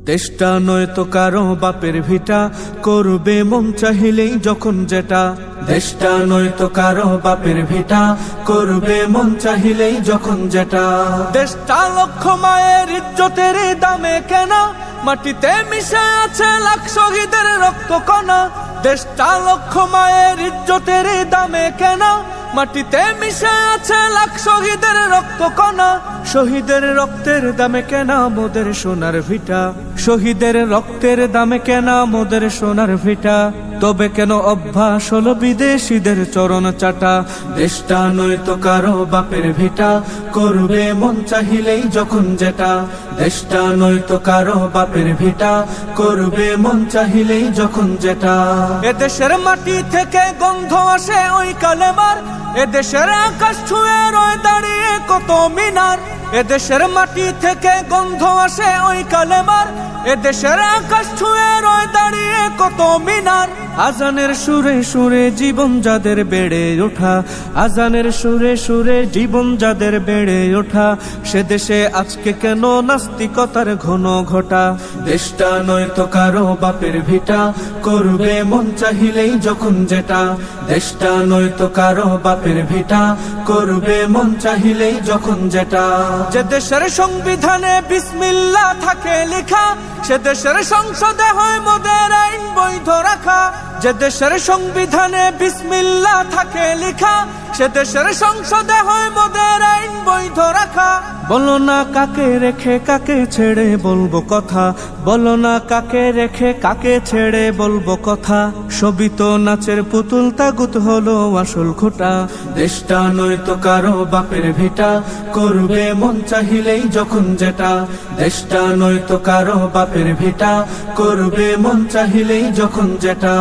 দেশটা নয় তো কারো বাপের ভিটা, করবে মন চাহিলেই যখন যেটা। দেশটা নয় তো কারো বাপের ভিটা, করবে মন চাহিলেই যখন যেটা। দেশটা লক্ষ মায়ের ইজ্জতের দামে কেনা, মাটিতে মিশে আছে লাখ শহীদের রক্ত কণা। দেশটা লক্ষ মায়ের ইজ্জতের দামে কেনা, মাটিতে মিশে আছে লাখ শহীদের রক্ত কণা। শহীদের রক্তের দামে কেনা মোদের সোনার ভিটা, শহীদের রক্তের দামে কেনা মোদের সোনার ভিটা। তবে কেন অভ্যাস হলো বিদেশিদের চরণ চাটা। দেশটা নয় তো কারো বাপের ভিটা, করবে মন চাহিলেই যখন যেটা। দেশটা নয় তো কারো বাপের ভিটা, করবে মন চাহিলেই যখন যেটা। এদেশের মাটি থেকে গন্ধ আসে ওই কালেমার, এদেশের আকাশ ছুঁয়ে রয়ে দাঁড়িয়ে কত মিনার। এদেশের মাটি থেকে গন্ধ আসে ওই কালেমার, এদেশের আকাশ ছুঁয়ে রয়ে দাঁড়িয়ে কত মিনার। আজানের সুরে সুরে জীবন যাদের বেড়ে ওঠা, আজানের সুরে সুরে জীবন যাদের বেড়ে ওঠা। সে দেশে আজকে কেন নাস্তিকতার ঘন ঘটা। দেশটা নয় তো কারো বাপের ভিটা, করবে মন চাহিলেই যখন যেটা। দেশটা নয় তো কারো বাপের ভিটা, করবে মন চাহিলেই যখন যেটা। যে দেশের সংবিধানে বিসমিল্লাহ থাকে লেখা, সে দেশের সংসদে হয় মোদের আইন বৈধ রাখা। যে দেশের সংবিধানে বিসমিল্লাহ থাকে লেখা, সে দেশের সংসদে হয় মোদের আইন বৈধ রাখা। বলো না কাকে রেখে কাকে ছেড়ে বলবো কথা, বলো না কাকে রেখে কাকে ছেড়ে বলবো কথা। সবই তো নাচের পুতুল, তাগুত হলো আসল খোটা। দেশটা নয় তো কারো বাপের ভিটা, করবে মন চাহিলেই যখন যেটা। দেশটা নয় তো কারো বাপের ভিটা, করবে মন চাহিলেই যখন যেটা।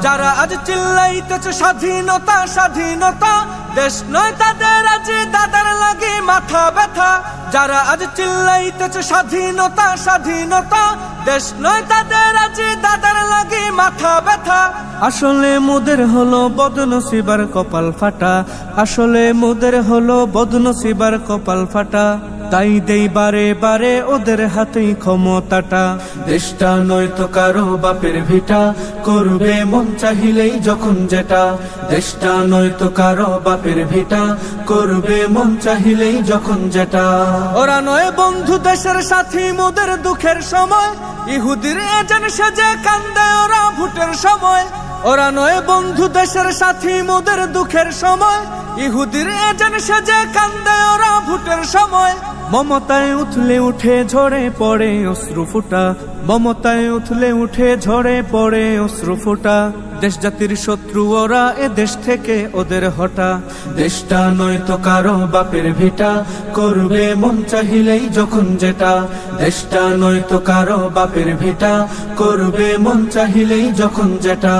যারা আজ চিল্লাইতেছে স্বাধীনতা স্বাধীনতা, দেশ নয় তাদের আজ দাদার লাগে মাথা ব্যথা। যারা আজ চিল্লাইতেছে স্বাধীনতা স্বাধীনতা, দেশ নয় তাদের আজ দাদার লাগে মাথা ব্যথা। আসলে মোদের হলো বদনসিবার কপাল ফাটা, আসলে মোদের হলো বদনসিবার কপাল ফাটা। তাই দেই বারে বারে ওদের হাতেই ক্ষমতাটা। দেশটা নয় তো কারো বাপের ভিটা, করবে মন চাহিলেই যখন যেটা। দেশটা নয় তো কারো বাপের ভিটা, করবে মন চাহিলেই যখন যেটা। ওরা নয় বন্ধু দেশের সাথী মোদের দুঃখের সময়, ইহুদির এজেন্ট সেজে কান্দে ওরা ভোটের সময়। ওরা নয় বন্ধু দেশের সাথী মোদের দুঃখের সময়, ইহুদির এজেন্ট সেজে কান্দে ওরা ভোটের সময়। মমতায় উথলে উঠে ঝরে পড়ে অশ্রু ফুটা, মমতায় উথলে উঠে ঝরে পড়ে অশ্রু ফুটা। দেশ জাতির শত্রু ওরা, এ দেশ থেকে ওদের হটা। দেশটা নয় তো কারো বাপের ভিটা, করবে মন চাহিলেই যখন যেটা। দেশটা নয় তো কারো বাপের ভিটা, করবে মন চাহিলেই যখন যেটা।